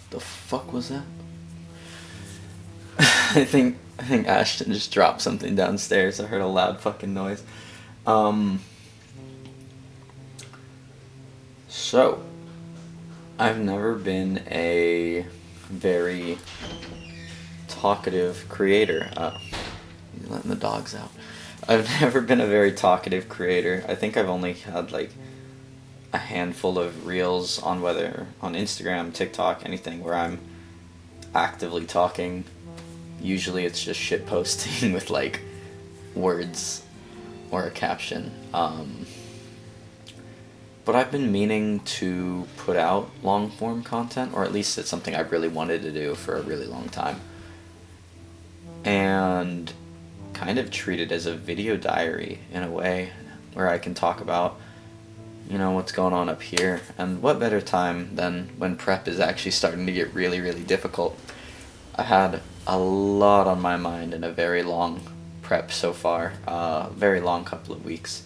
The fuck was that? I think Ashton just dropped something downstairs. I heard a loud fucking noise. Um so I've never been a very talkative creator. You're letting the dogs out. I've never been a very talkative creator. I think I've only had like a handful of reels on whether on Instagram, TikTok, anything where I'm actively talking. Usually it's just shit posting with like words or a caption. But I've been meaning to put out long form content, or at least it's something I really wanted to do for a really long time. And kind of treat it as a video diary in a way where I can talk about, what's going on up here. And what better time than when prep is actually starting to get really, really difficult. I had a lot on my mind in a very long prep so far, very long couple of weeks.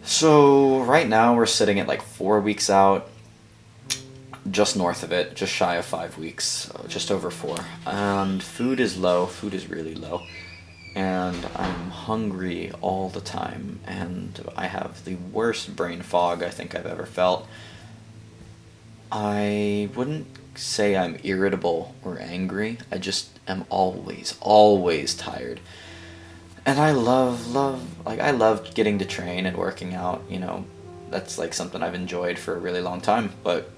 So right now we're sitting at like 4 weeks out, just north of it, just shy of 5 weeks, just over 4. And food is low, food is really low. And I'm hungry all the time, and I have the worst brain fog I think I've ever felt. I wouldn't say I'm irritable or angry, I just am always, always tired. And I love getting to train and working out, that's like something I've enjoyed for a really long time, but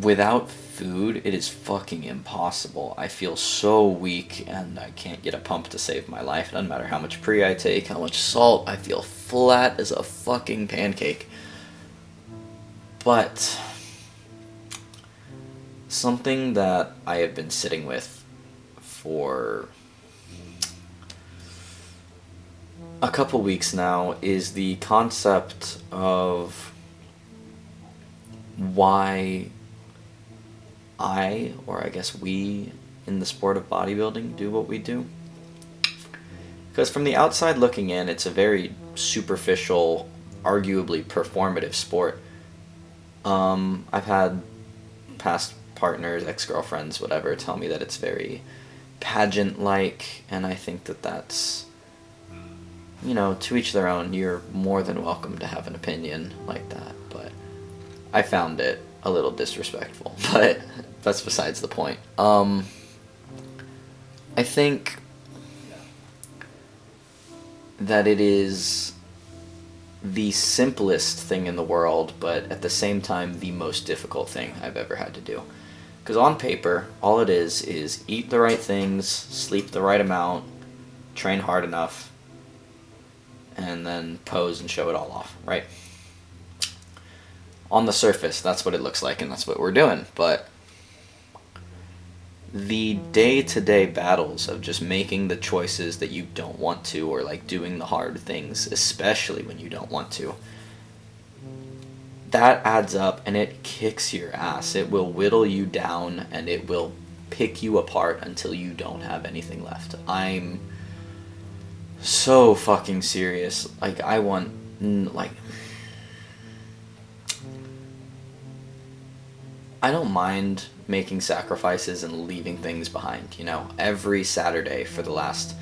without food, it is fucking impossible. I feel so weak and I can't get a pump to save my life. It doesn't matter how much pre I take, how much salt, I feel flat as a fucking pancake. But something that I have been sitting with for a couple weeks now is the concept of why or I guess we, in the sport of bodybuilding do what we do. Because from the outside looking in, it's a very superficial, arguably performative sport. I've had past partners, ex-girlfriends, whatever, tell me that it's very pageant-like, and I think that that's, to each their own. You're more than welcome to have an opinion like that, but I found it a little disrespectful, but that's besides the point. I think that it is the simplest thing in the world, but at the same time the most difficult thing I've ever had to do. Because on paper, all it is eat the right things, sleep the right amount, train hard enough, and then pose and show it all off, right? On the surface, that's what it looks like, and that's what we're doing. But the day-to-day battles of just making the choices that you don't want to, or like doing the hard things, especially when you don't want to, that adds up and it kicks your ass. It will whittle you down and it will pick you apart until you don't have anything left. I'm so fucking serious. Like, I want, like, I don't mind making sacrifices and leaving things behind, every Saturday for the last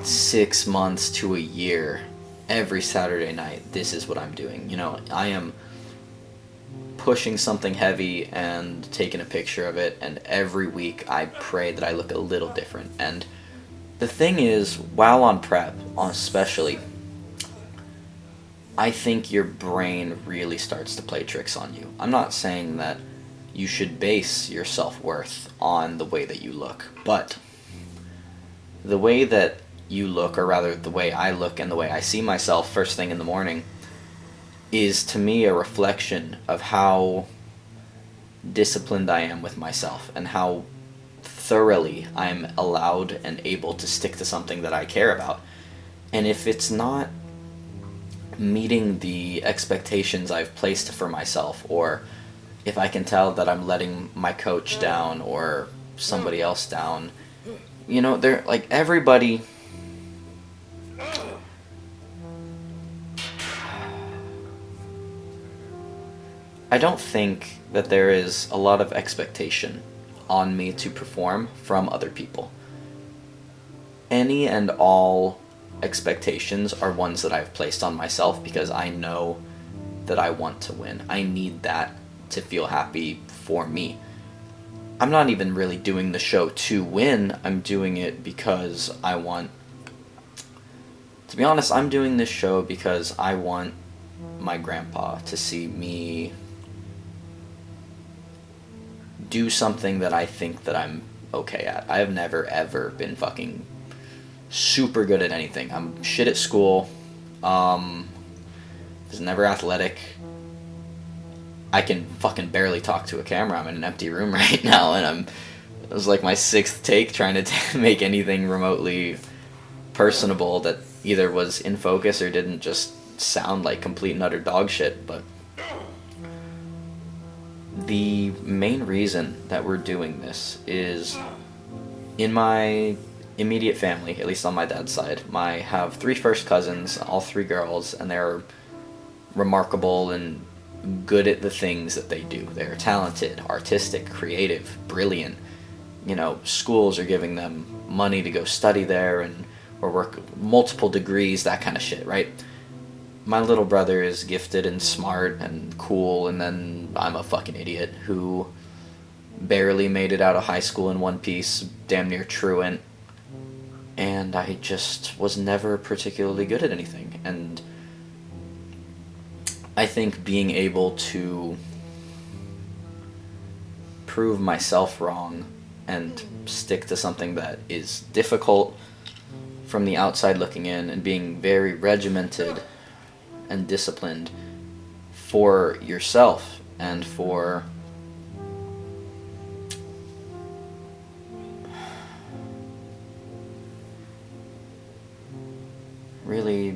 6 months to a year, every Saturday night, this is what I'm doing. I am pushing something heavy and taking a picture of it, and every week I pray that I look a little different. And the thing is, while on prep, especially, I think your brain really starts to play tricks on you. I'm not saying that you should base your self-worth on the way that you look, but the way that you look, or rather the way I look and the way I see myself first thing in the morning, is to me a reflection of how disciplined I am with myself and how thoroughly I'm allowed and able to stick to something that I care about. And if it's not meeting the expectations I've placed for myself, or if I can tell that I'm letting my coach down or somebody else down, they're like, everybody, I don't think that there is a lot of expectation on me to perform from other people. Any and all expectations are ones that I've placed on myself because I know that I want to win. I need that to feel happy for me. I'm not even really doing the show to win. I'm doing it because I want... To be honest, I'm doing this show because I want my grandpa to see me do something that I think that I'm okay at. I have never, ever been fucking super good at anything. I'm shit at school. Was never athletic. I can fucking barely talk to a camera. I'm in an empty room right now, and it was like my 6th take trying to make anything remotely personable that either was in focus or didn't just sound like complete and utter dog shit. But the main reason that we're doing this is, in my immediate family, at least on my dad's side, I have 3 first cousins, all 3 girls, and they're remarkable and good at the things that they do. They're talented, artistic, creative, brilliant. You know, schools are giving them money to go study there and or work multiple degrees, that kind of shit, right? My little brother is gifted and smart and cool, and then I'm a fucking idiot who barely made it out of high school in one piece, damn near truant, and I just was never particularly good at anything. And I think being able to prove myself wrong and stick to something that is difficult from the outside looking in, and being very regimented and disciplined for yourself and for really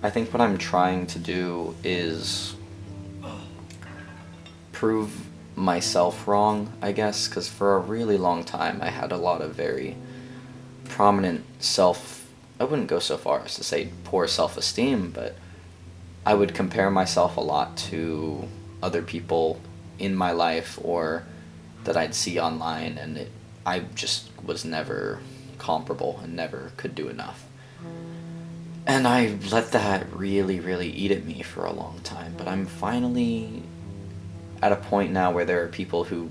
I think what I'm trying to do is prove myself wrong, I guess, because for a really long time I had a lot of very prominent I wouldn't go so far as to say poor self-esteem, but I would compare myself a lot to other people in my life or that I'd see online, and I just was never comparable and never could do enough. And I let that really, really eat at me for a long time, but I'm finally at a point now where there are people who,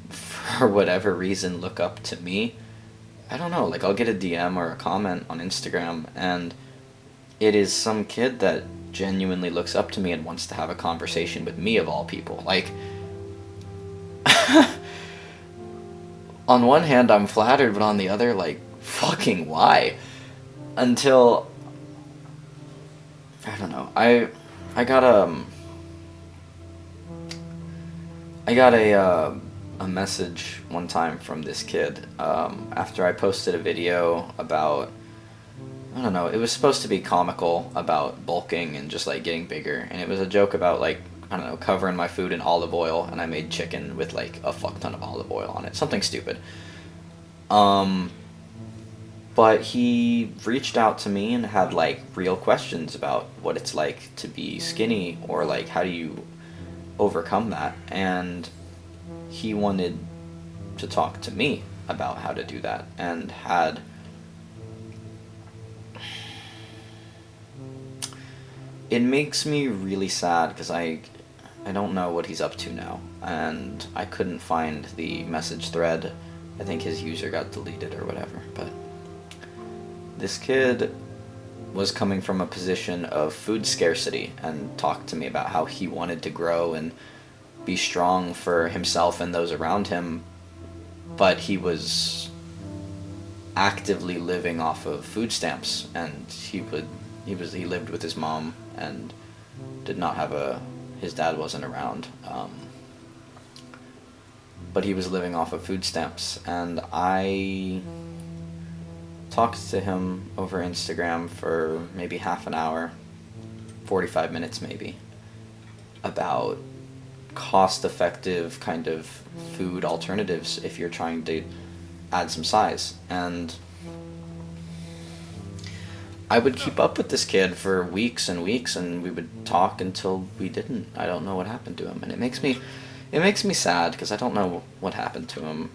for whatever reason, look up to me. I don't know, like I'll get a DM or a comment on Instagram, and it is some kid that genuinely looks up to me and wants to have a conversation with me, of all people. Like, on one hand I'm flattered, but on the other, like, fucking why? Until, I don't know, I got a message one time from this kid after I posted a video about, I don't know, it was supposed to be comical about bulking and just like getting bigger, and it was a joke about like, I don't know, covering my food in olive oil, and I made chicken with like a fuck ton of olive oil on it, something stupid. But he reached out to me and had like real questions about what it's like to be skinny, or like how do you overcome that, and he wanted to talk to me about how to do that, and had it makes me really sad because I don't know what he's up to now, and I couldn't find the message thread. I think his user got deleted or whatever, but this kid was coming from a position of food scarcity and talked to me about how he wanted to grow and be strong for himself and those around him, but he was actively living off of food stamps, and he lived with his mom and did not have his dad wasn't around, but he was living off of food stamps. And I talked to him over Instagram for maybe half an hour, 45 minutes maybe, about cost-effective kind of food alternatives if you're trying to add some size. And I would keep up with this kid for weeks and weeks, and we would talk until we didn't. I don't know what happened to him, and it makes me sad because I don't know what happened to him.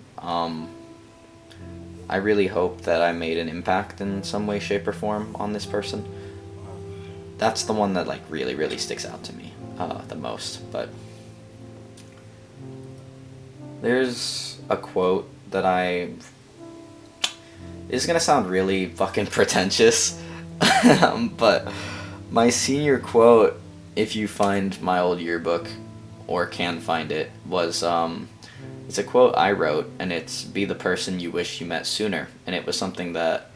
I really hope that I made an impact in some way, shape, or form on this person. That's the one that like really, really sticks out to me the most. But there's a quote that It's gonna sound really fucking pretentious, but my senior quote, if you find my old yearbook, or can find it, was it's a quote I wrote, and it's "Be the person you wish you met sooner," and it was something that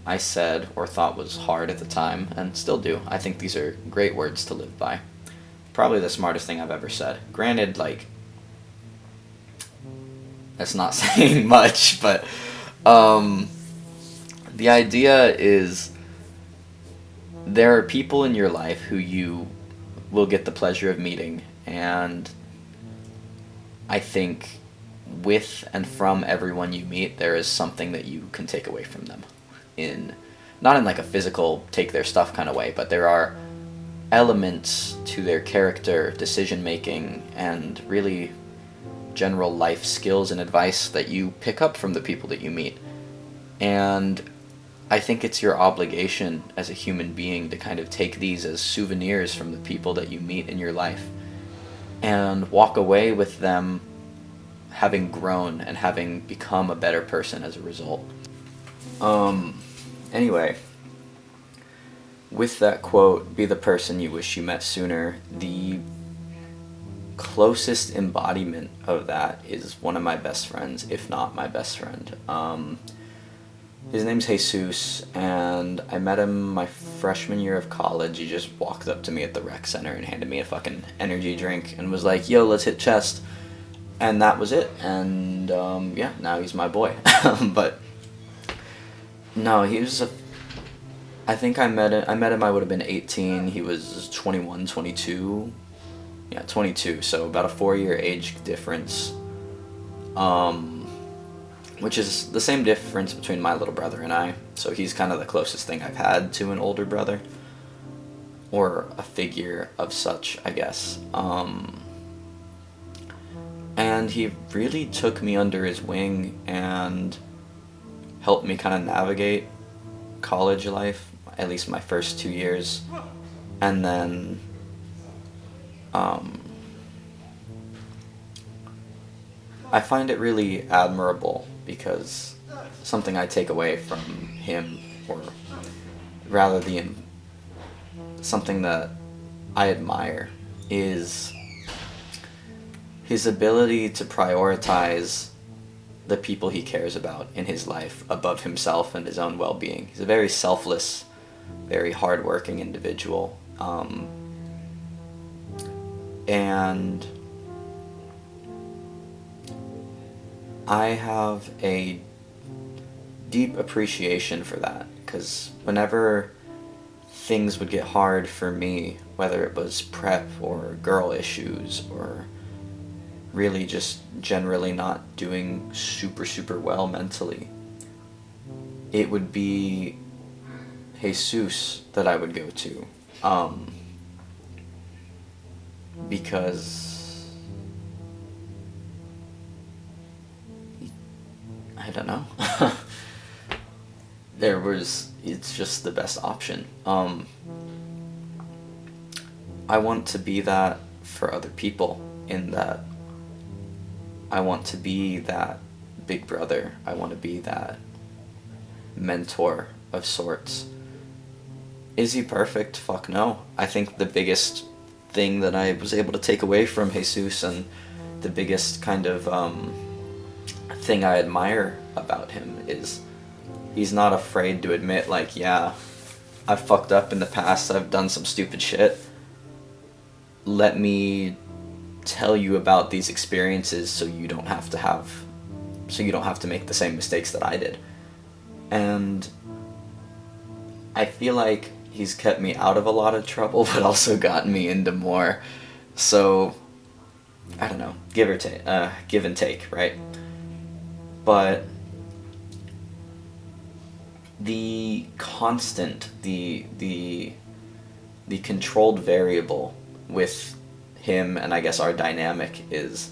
I said or thought was hard at the time, and still do. I think these are great words to live by. Probably the smartest thing I've ever said. Granted, like, that's not saying much, but the idea is there are people in your life who you will get the pleasure of meeting, and I think with and from everyone you meet, there is something that you can take away from them. Not in like a physical take their stuff kind of way, but there are elements to their character, decision making, and really general life skills and advice that you pick up from the people that you meet. And I think it's your obligation as a human being to kind of take these as souvenirs from the people that you meet in your life and walk away with them having grown and having become a better person as a result. Anyway, with that quote, "Be the person you wish you met sooner," the closest embodiment of that is one of my best friends, if not my best friend. His name's Jesus, and I met him my freshman year of college. He just walked up to me at the rec center and handed me a fucking energy drink and was like, "Yo, let's hit chest." And that was it. And yeah, now he's my boy. But no, I think I met him, I would have been 18. He was 21, 22. Yeah, 22, so about a 4-year age difference. Which is the same difference between my little brother and I. So he's kind of the closest thing I've had to an older brother. Or a figure of such, I guess. And he really took me under his wing and helped me kind of navigate college life, at least my first 2 years. And then I find it really admirable because something I take away from him, or rather something that I admire, is his ability to prioritize the people he cares about in his life above himself and his own well-being. He's a very selfless, very hardworking individual. And I have a deep appreciation for that, because whenever things would get hard for me, whether it was prep or girl issues or really just generally not doing super, super well mentally, it would be Jesus that I would go to. Because I don't know. It's just the best option. I want to be that for other people, in that I want to be that big brother. I want to be that mentor of sorts. Is he perfect? Fuck no. I think the biggest thing that I was able to take away from Jesus, and the biggest kind of thing I admire about him, is he's not afraid to admit, like, yeah, I've fucked up in the past, I've done some stupid shit. Let me tell you about these experiences so you don't have to make the same mistakes that I did. And I feel like he's kept me out of a lot of trouble, but also gotten me into more. So, I don't know, give and take, right? But the constant, the controlled variable with him and I guess our dynamic is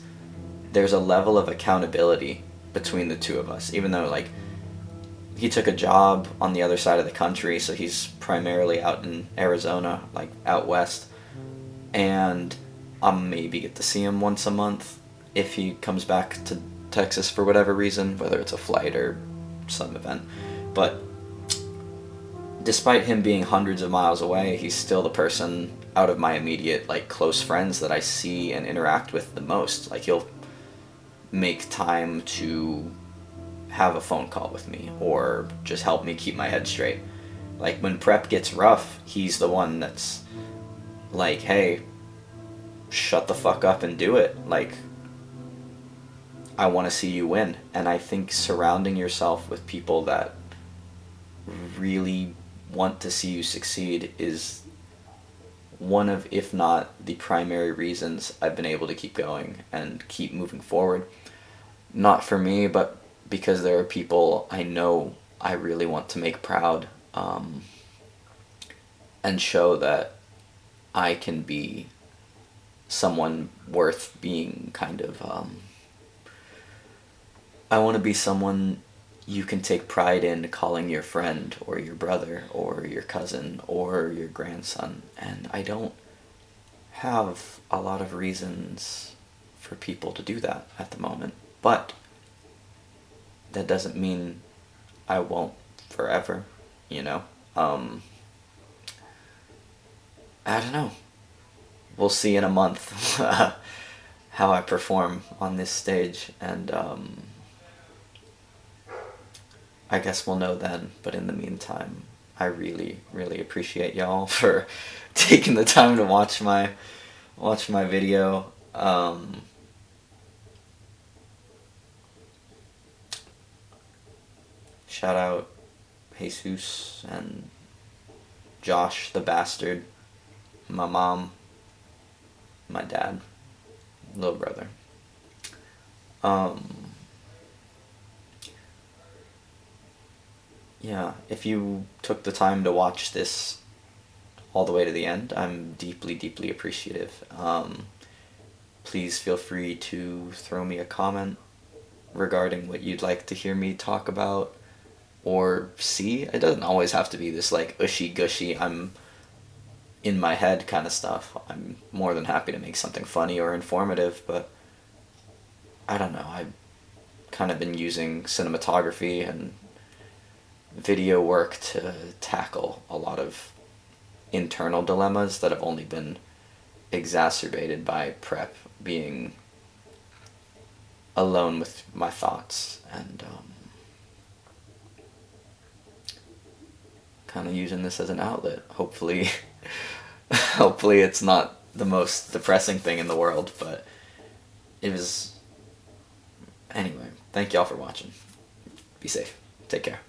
there's a level of accountability between the two of us, even though like he took a job on the other side of the country, so he's primarily out in Arizona, like out west, and I'll maybe get to see him once a month if he comes back to Texas for whatever reason, whether it's a flight or some event. But despite him being hundreds of miles away, he's still the person out of my immediate like close friends that I see and interact with the most. Like he'll make time to have a phone call with me or just help me keep my head straight. Like when prep gets rough, he's the one that's like, hey, shut the fuck up and do it. Like, I want to see you win. And I think surrounding yourself with people that really want to see you succeed is one of, if not the primary reasons I've been able to keep going and keep moving forward. Not for me, but because there are people I know I really want to make proud, and show that I can be someone worth being kind of, I want to be someone you can take pride in calling your friend or your brother or your cousin or your grandson. And I don't have a lot of reasons for people to do that at the moment. But that doesn't mean I won't forever, you know? I don't know. We'll see in a month how I perform on this stage, and I guess we'll know then. But in the meantime, I really, really appreciate y'all for taking the time to watch my video. Shout out Jesus and Josh the bastard, my mom, my dad, little brother. Yeah, if you took the time to watch this all the way to the end, I'm deeply, deeply appreciative. Please feel free to throw me a comment regarding what you'd like to hear me talk about or see. It doesn't always have to be this like ushy-gushy, I'm in my head kind of stuff. I'm more than happy to make something funny or informative, but I don't know, I've kind of been using cinematography and video work to tackle a lot of internal dilemmas that have only been exacerbated by prep, being alone with my thoughts, and kind of using this as an outlet. Hopefully hopefully it's not the most depressing thing in the world, but it was. Anyway, thank y'all for watching. Be safe. Take care.